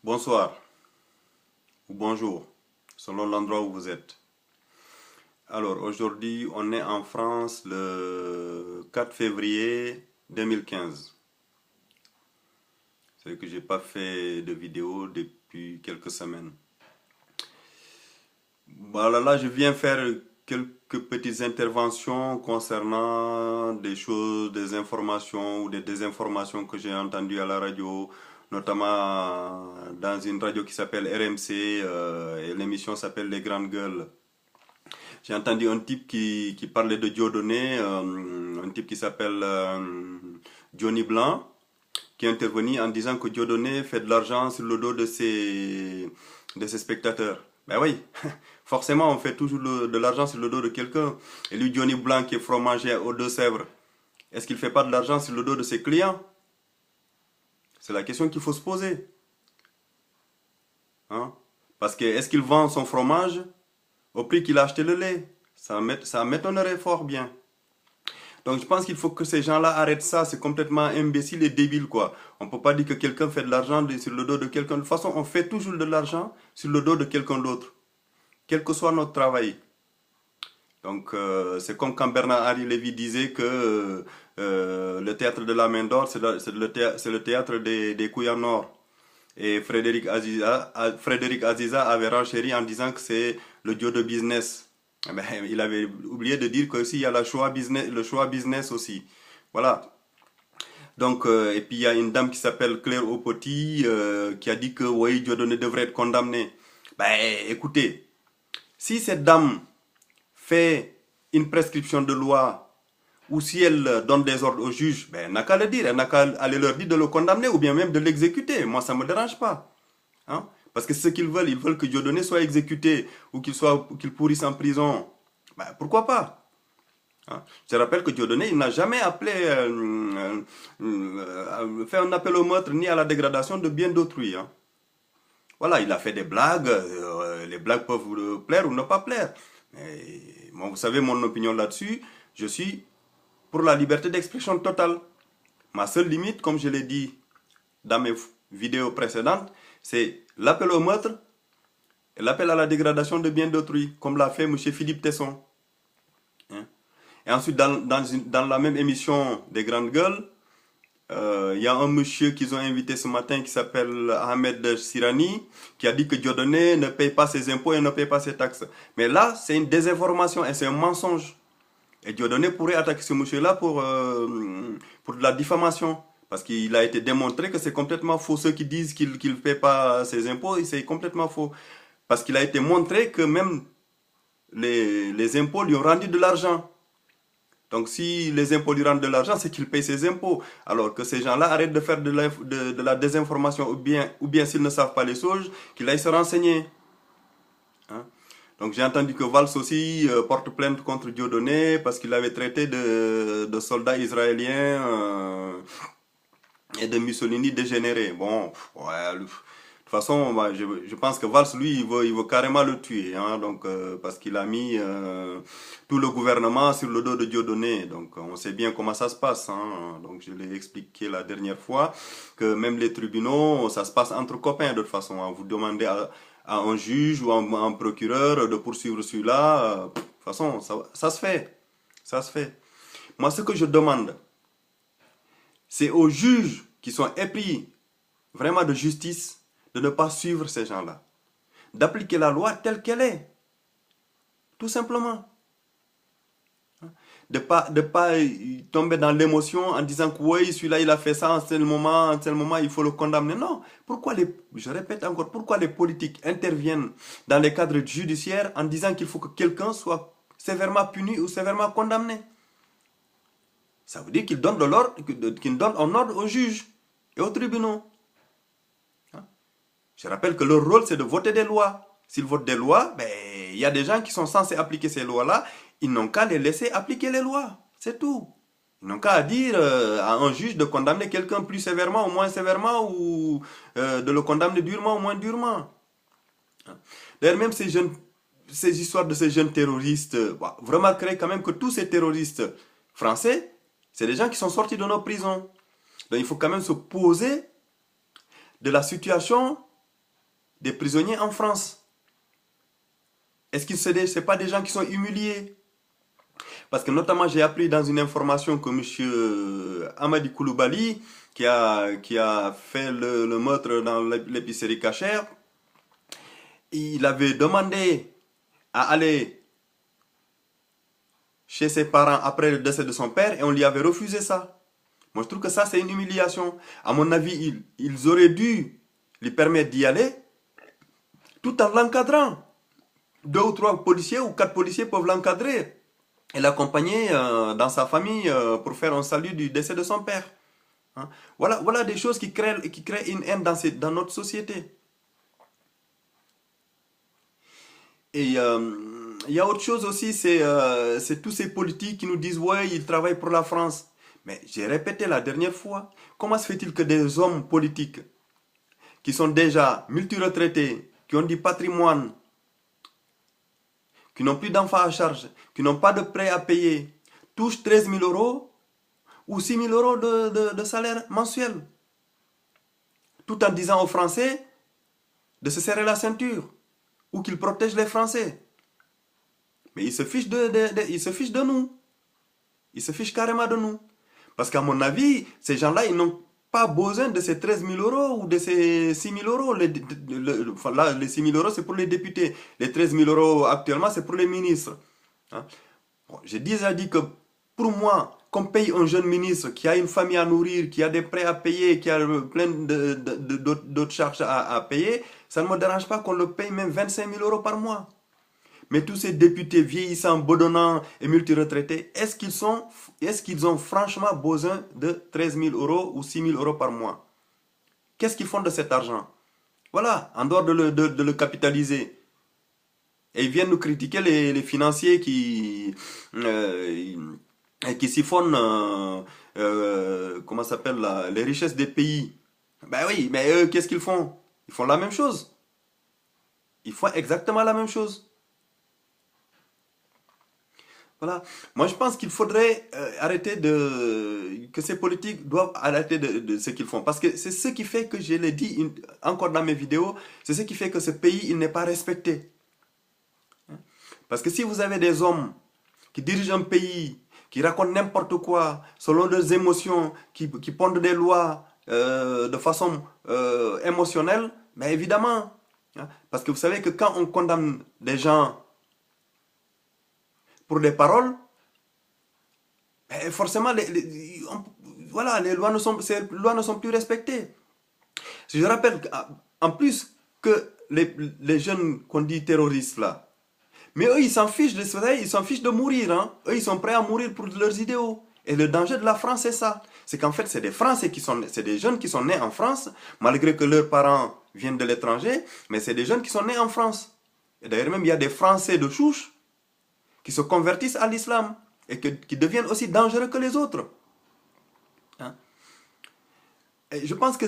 Bonsoir ou bonjour, selon l'endroit où vous êtes. Alors, aujourd'hui, on est en France le 4 février 2015. C'est que j'ai pas fait de vidéo depuis quelques semaines. Voilà, là, je viens faire quelques petites interventions concernant des choses, des informations ou des désinformations que j'ai entendues à la radio, notamment dans une radio qui s'appelle RMC, et l'émission s'appelle Les Grandes Gueules. J'ai entendu un type qui parlait de Dieudonné, un type qui s'appelle Johnny Blanc, qui est intervenu en disant que Dieudonné fait de l'argent sur le dos de ses spectateurs. Ben oui, forcément on fait toujours de l'argent sur le dos de quelqu'un. Et lui, Johnny Blanc, qui est fromager aux Deux-Sèvres, est-ce qu'il ne fait pas de l'argent sur le dos de ses clients? C'est la question qu'il faut se poser. Hein? Parce que est-ce qu'il vend son fromage au prix qu'il a acheté le lait? Ça m'étonnerait fort bien. Donc je pense qu'il faut que ces gens-là arrêtent ça, c'est complètement imbécile et débile quoi. On ne peut pas dire que quelqu'un fait de l'argent sur le dos de quelqu'un. De toute façon, on fait toujours de l'argent sur le dos de quelqu'un d'autre, quel que soit notre travail. Donc c'est comme quand Bernard-Henri Lévy disait que le théâtre de la main d'or, c'est le théâtre des couilles en or. Et Frédéric Aziza avait renchéri en disant que c'est le dieu de business. Eh ben, il avait oublié de dire que aussi il y a le choix business aussi. Voilà. Donc, et puis il y a une dame qui s'appelle Claire Opoti qui a dit que oui, Dieudonné devrait être condamné. Ben écoutez, si cette dame fait une prescription de loi ou si elle donne des ordres aux juges, ben n'a qu'à le dire, elle n'a qu'à aller leur dire de le condamner ou bien même de l'exécuter. Moi, ça ne me dérange pas. Hein? Parce que ce qu'ils veulent, ils veulent que Dieudonné soit exécuté ou qu'il pourrisse en prison. Ben, pourquoi pas? Hein? Je rappelle que Dieudonné, il n'a jamais fait un appel au meurtre ni à la dégradation de biens d'autrui. Hein? Voilà, il a fait des blagues. Les blagues peuvent plaire ou ne pas plaire. Mais, bon, vous savez mon opinion là-dessus. Je suis pour la liberté d'expression totale. Ma seule limite, comme je l'ai dit dans mes vidéos précédentes, c'est l'appel au meurtre et l'appel à la dégradation de biens d'autrui, comme l'a fait M. Philippe Tesson. Hein? Et ensuite, dans la même émission des Grandes Gueules, il y a un monsieur qu'ils ont invité ce matin qui s'appelle Ahmed Sirani, qui a dit que Dieudonné ne paye pas ses impôts et ne paye pas ses taxes. Mais là, c'est une désinformation et c'est un mensonge. Et Dieudonné pourrait attaquer ce monsieur-là pour de la diffamation. Parce qu'il a été démontré que c'est complètement faux. Ceux qui disent qu'il ne paie pas ses impôts, c'est complètement faux. Parce qu'il a été montré que même les impôts lui ont rendu de l'argent. Donc si les impôts lui rendent de l'argent, c'est qu'il paye ses impôts. Alors que ces gens-là arrêtent de faire de la désinformation ou bien s'ils ne savent pas les choses, qu'ils aillent se renseigner. Hein? Donc j'ai entendu que Valls aussi porte plainte contre Dieudonné parce qu'il avait traité de soldats israéliens et de Mussolini dégénérés. Bon, ouais, de toute façon, bah, je pense que Valls, lui, il veut carrément le tuer. Hein, donc, parce qu'il a mis tout le gouvernement sur le dos de Dieudonné. Donc on sait bien comment ça se passe. Hein. Donc je l'ai expliqué la dernière fois que même les tribunaux, ça se passe entre copains de toute façon. Hein. Vous demandez à un juge ou à un procureur de poursuivre celui-là. De toute façon, ça se fait. Ça se fait. Moi, ce que je demande, c'est aux juges qui sont épris vraiment de justice de ne pas suivre ces gens-là. D'appliquer la loi telle qu'elle est. Tout simplement. De pas tomber dans l'émotion en disant que oui, celui-là il a fait ça en tel moment, il faut le condamner. Non. Je répète encore, pourquoi les politiques interviennent dans les cadres judiciaires en disant qu'il faut que quelqu'un soit sévèrement puni ou sévèrement condamné? Ça veut dire qu'ils donnent un ordre aux juges et aux tribunaux. Hein? Je rappelle que leur rôle, c'est de voter des lois. S'ils votent des lois, ben, il y a des gens qui sont censés appliquer ces lois-là. Ils n'ont qu'à les laisser appliquer les lois. C'est tout. Ils n'ont qu'à dire à un juge de condamner quelqu'un plus sévèrement ou moins sévèrement ou de le condamner durement ou moins durement. Hein? D'ailleurs, même ces histoires de ces jeunes terroristes, vous remarquerez quand même que tous ces terroristes français, c'est des gens qui sont sortis de nos prisons. Donc il faut quand même se poser de la situation des prisonniers en France? Est-ce que ce pas des gens qui sont humiliés? Parce que notamment, j'ai appris dans une information que M. Amadi Koulibaly, qui a fait le meurtre dans l'épicerie cachère, il avait demandé à aller chez ses parents après le décès de son père et on lui avait refusé ça. Moi, je trouve que ça, c'est une humiliation. À mon avis, ils auraient dû lui permettre d'y aller tout en l'encadrant. 2 ou 3 policiers ou 4 policiers peuvent l'encadrer et l'accompagner dans sa famille pour faire un salut du décès de son père. Hein. Voilà des choses qui créent une haine dans notre société. Et il y a autre chose aussi, c'est tous ces politiques qui nous disent ouais, ils travaillent pour la France. Mais j'ai répété la dernière fois, comment se fait-il que des hommes politiques qui sont déjà multiretraités, qui ont du patrimoine, qui n'ont plus d'enfants à charge, qui n'ont pas de prêts à payer, touchent 13 000 euros ou 6 000 euros de salaire mensuel, tout en disant aux Français de se serrer la ceinture ou qu'ils protègent les Français. Mais ils se fichent ils se fichent de nous. Ils se fichent carrément de nous. Parce qu'à mon avis, ces gens-là, ils n'ont pas besoin de ces 13 000 euros ou de ces 6 000 euros. Là, les 6 000 euros, c'est pour les députés. Les 13 000 euros actuellement, c'est pour les ministres. Hein? Bon, j'ai déjà dit que pour moi, qu'on paye un jeune ministre qui a une famille à nourrir, qui a des prêts à payer, qui a plein d'autres charges à payer, ça ne me dérange pas qu'on le paye même 25 000 euros par mois. Mais tous ces députés vieillissants, bedonnants et multiretraités, est-ce qu'ils ont franchement besoin de 13 000 euros ou 6 000 euros par mois? Qu'est-ce qu'ils font de cet argent? Voilà, en dehors de le capitaliser. Et ils viennent nous critiquer les financiers qui siphonnent, comment ça s'appelle, les richesses des pays. Ben oui, mais eux, qu'est-ce qu'ils font? Ils font la même chose. Ils font exactement la même chose. Voilà. Moi, je pense qu'il faudrait arrêter que ces politiques doivent arrêter de ce qu'ils font. Parce que c'est ce qui fait que, je l'ai dit encore dans mes vidéos, c'est ce qui fait que ce pays, il n'est pas respecté. Parce que si vous avez des hommes qui dirigent un pays, qui racontent n'importe quoi, selon leurs émotions, qui pondent des lois de façon émotionnelle, mais évidemment, hein, parce que vous savez que quand on condamne des gens pour des paroles, forcément, voilà, ces lois ne sont plus respectées. Je rappelle en plus que les jeunes qu'on dit terroristes là, mais eux ils s'en fichent de mourir. Hein. Eux ils sont prêts à mourir pour leurs idéaux. Et le danger de la France c'est ça. C'est qu'en fait c'est des Français c'est des jeunes qui sont nés en France, malgré que leurs parents viennent de l'étranger, mais c'est des jeunes qui sont nés en France. Et d'ailleurs même il y a des Français de souche qui se convertissent à l'islam et qui deviennent aussi dangereux que les autres. Hein? Et je pense que,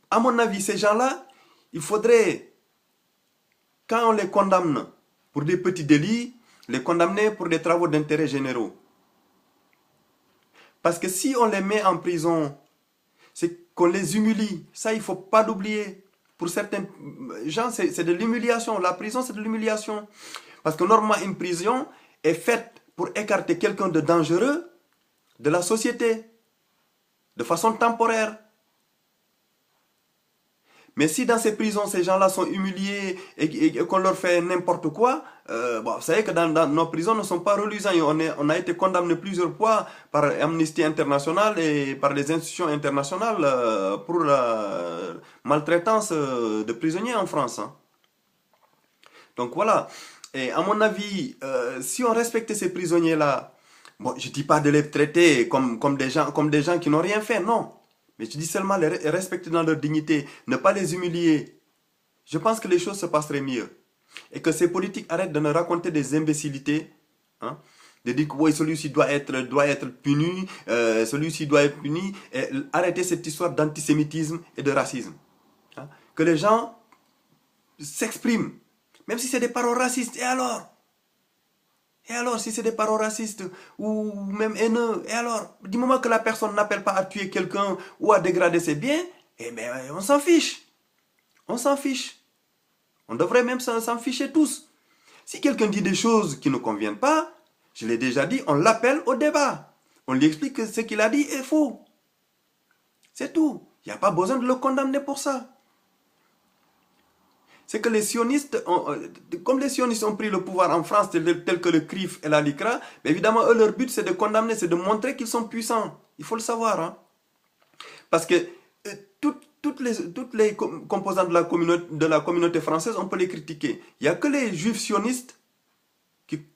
à mon avis, ces gens-là, il faudrait, quand on les condamne pour des petits délits, les condamner pour des travaux d'intérêt généraux. Parce que si on les met en prison, c'est qu'on les humilie. Ça, il ne faut pas l'oublier. Pour certains gens, c'est de l'humiliation. La prison, c'est de l'humiliation. Parce que normalement, une prison est faite pour écarter quelqu'un de dangereux de la société, de façon temporaire. Mais si dans ces prisons, ces gens-là sont humiliés et qu'on leur fait n'importe quoi, vous savez que dans nos prisons ne sont pas reluisants. On a été condamnés plusieurs fois par Amnesty International et par les institutions internationales pour la maltraitance de prisonniers en France. Hein. Donc voilà. Et à mon avis, si on respectait ces prisonniers-là, bon, je ne dis pas de les traiter comme des gens qui n'ont rien fait, non. Mais je dis seulement les respecter dans leur dignité, ne pas les humilier. Je pense que les choses se passeraient mieux. Et que ces politiques arrêtent de nous raconter des imbécilités. Hein, de dire que oui, celui-ci doit être puni, celui-ci doit être puni. Et arrêter cette histoire d'antisémitisme et de racisme. Hein, que les gens s'expriment. Même si c'est des paroles racistes, et alors? Et alors, si c'est des paroles racistes ou même haineux, et alors? Du moment que la personne n'appelle pas à tuer quelqu'un ou à dégrader ses biens, eh bien, on s'en fiche. On s'en fiche. On devrait même s'en ficher tous. Si quelqu'un dit des choses qui ne conviennent pas, je l'ai déjà dit, on l'appelle au débat. On lui explique que ce qu'il a dit est faux. C'est tout. Il n'y a pas besoin de le condamner pour ça. C'est que les sionistes, comme les sionistes ont pris le pouvoir en France, tels que le CRIF et la LICRA, évidemment, eux, leur but, c'est de condamner, c'est de montrer qu'ils sont puissants. Il faut le savoir. Hein. Parce que toutes les composantes de la communauté française, on peut les critiquer. Il n'y a que les juifs sionistes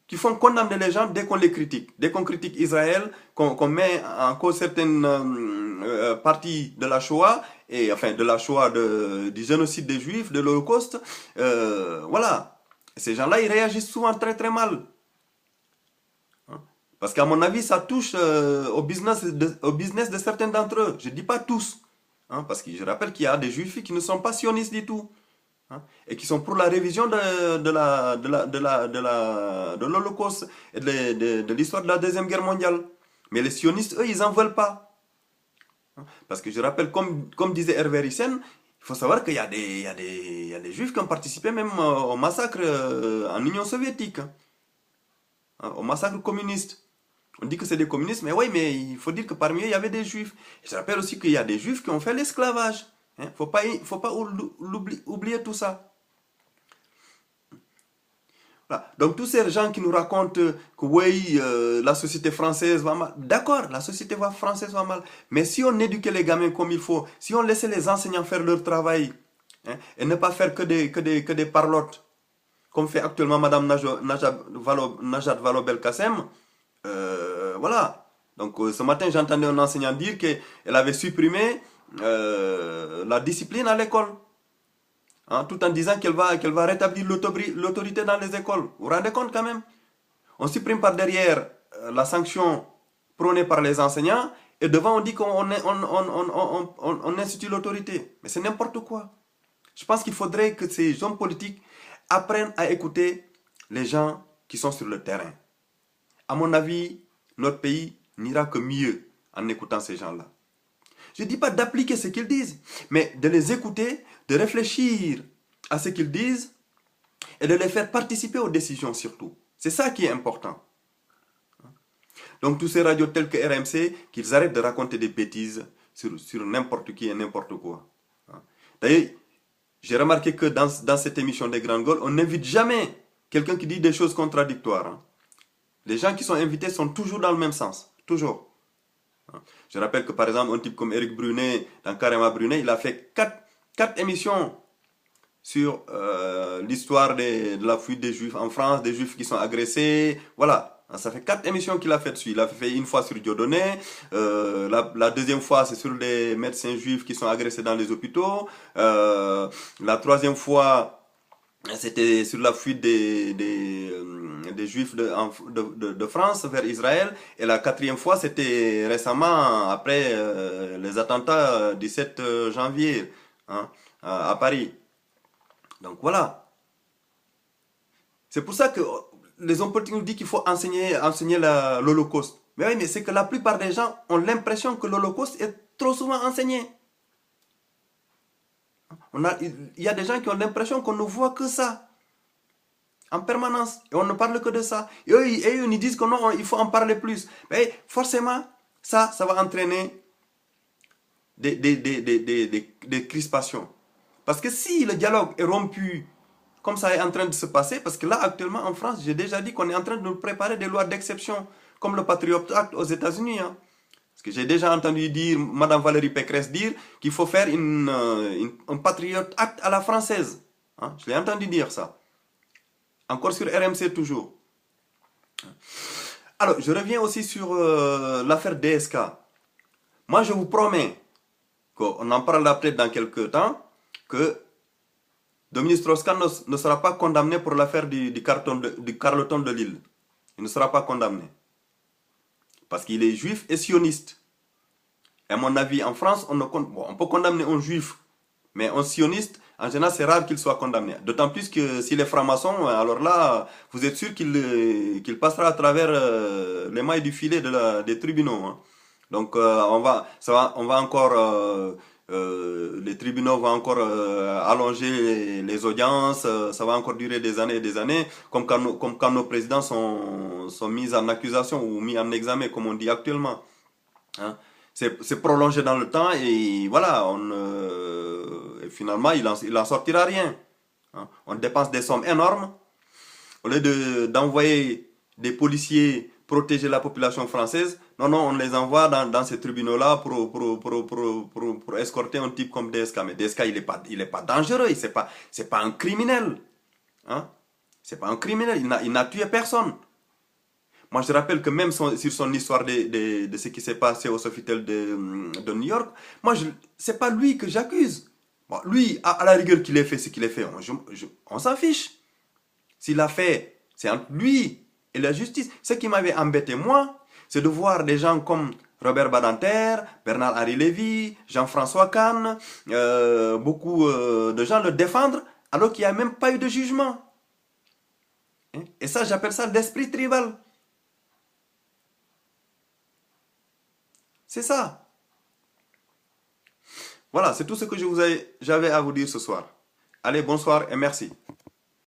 qui font condamner les gens dès qu'on les critique. Dès qu'on critique Israël, qu'on met en cause certaines parties de la Shoah, et enfin de la Shoah du génocide des Juifs, de l'Holocauste, voilà. Et ces gens-là, ils réagissent souvent très très mal. Hein? Parce qu'à mon avis, ça touche au business de certains d'entre eux. Je ne dis pas tous. Hein, parce que je rappelle qu'il y a des Juifs qui ne sont pas sionistes du tout. Hein, et qui sont pour la révision de l'Holocauste et de l'histoire de la Deuxième Guerre mondiale. Mais les sionistes, eux, ils n'en veulent pas. Hein, parce que je rappelle, comme disait Hervé Ryssen, il faut savoir qu'il y a des Juifs qui ont participé même au massacre en Union soviétique. Hein, au massacre communiste. On dit que c'est des communistes, mais oui, mais il faut dire que parmi eux, il y avait des Juifs. Et je rappelle aussi qu'il y a des Juifs qui ont fait l'esclavage. Il ne faut pas oublier tout ça. Voilà. Donc tous ces gens qui nous racontent que oui, la société française va mal. D'accord, la société française va mal. Mais si on éduquait les gamins comme il faut, si on laissait les enseignants faire leur travail, hein, et ne pas faire que des parlottes, comme fait actuellement Madame Najat Vallaud-Belkacem, voilà. Donc ce matin, j'entendais un enseignant dire qu'elle avait supprimé la discipline à l'école. Hein, tout en disant qu'elle va rétablir l'autorité dans les écoles. Vous vous rendez compte quand même? On supprime par derrière la sanction prônée par les enseignants et devant on dit qu'on institue l'autorité. Mais c'est n'importe quoi. Je pense qu'il faudrait que ces hommes politiques apprennent à écouter les gens qui sont sur le terrain. À mon avis, notre pays n'ira que mieux en écoutant ces gens-là. Je ne dis pas d'appliquer ce qu'ils disent, mais de les écouter, de réfléchir à ce qu'ils disent et de les faire participer aux décisions surtout. C'est ça qui est important. Donc tous ces radios telles que RMC, qu'ils arrêtent de raconter des bêtises sur n'importe qui et n'importe quoi. D'ailleurs, j'ai remarqué que dans cette émission des Grandes Gueules, on n'invite jamais quelqu'un qui dit des choses contradictoires. Les gens qui sont invités sont toujours dans le même sens. Toujours. Je rappelle que par exemple, un type comme Eric Brunet, dans Carrément Brunet, il a fait 4 émissions sur l'histoire de la fuite des Juifs en France, des Juifs qui sont agressés. Voilà. Ça fait 4 émissions qu'il a fait dessus. Il a fait une fois sur Dieudonné. La deuxième fois, c'est sur les médecins juifs qui sont agressés dans les hôpitaux. La troisième fois, c'était sur la fuite des Juifs de France vers Israël. Et la quatrième fois, c'était récemment, après les attentats du 7 janvier hein, à Paris. Donc voilà. C'est pour ça que les hommes politiques nous disent qu'il faut enseigner l'Holocauste. Mais oui, mais c'est que la plupart des gens ont l'impression que l'Holocauste est trop souvent enseigné. Il y a des gens qui ont l'impression qu'on ne voit que ça. En permanence. Et on ne parle que de ça. Et eux, ils disent que non, il faut en parler plus. Mais forcément, ça va entraîner des crispations. Parce que si le dialogue est rompu, comme ça est en train de se passer, parce que là, actuellement, en France, j'ai déjà dit qu'on est en train de nous préparer des lois d'exception, comme le Patriot Act aux États-Unis. Hein. Parce que j'ai déjà entendu dire, Madame Valérie Pécresse dire qu'il faut faire un Patriot Act à la française. Hein. Je l'ai entendu dire ça. Encore sur RMC toujours. Alors, je reviens aussi sur l'affaire DSK. Moi, je vous promets qu'on en parlera peut-être dans quelques temps, que Dominique Strauss-Kahn ne sera pas condamné pour l'affaire du Carleton de Lille. Il ne sera pas condamné. Parce qu'il est juif et sioniste. Et à mon avis, en France, on peut condamner un juif, mais un sioniste, en général, c'est rare qu'il soit condamné. D'autant plus que s'il est franc-maçon, alors là, vous êtes sûr qu'il passera à travers les mailles du filet des tribunaux. Hein. Donc, on va encore les tribunaux vont encore allonger les audiences, ça va encore durer des années et des années, comme quand nos présidents sont mis en accusation ou mis en examen, comme on dit actuellement. Hein. C'est prolongé dans le temps et voilà, et finalement, il en sortira rien. Hein. On dépense des sommes énormes. Au lieu d'envoyer des policiers protéger la population française, non, non, on les envoie dans ces tribunaux-là pour escorter un type comme DSK. Mais DSK, il est pas dangereux, c'est pas un criminel. Hein? C'est pas un criminel, il n'a tué personne. Moi, je rappelle que même sur son histoire de ce qui s'est passé au Sofitel de New York, moi, c'est pas lui que j'accuse. Bon, lui, à la rigueur qu'il ait fait ce qu'il a fait, on s'en fiche. S'il a fait, c'est entre lui et la justice. Ce qui m'avait embêté, moi, c'est de voir des gens comme Robert Badinter, Bernard-Henri Lévy, Jean-François Kahn, beaucoup de gens le défendre alors qu'il n'y a même pas eu de jugement. Hein? Et ça, j'appelle ça l'esprit tribal. C'est ça. Voilà, c'est tout ce que j'avais à vous dire ce soir. Allez, bonsoir et merci.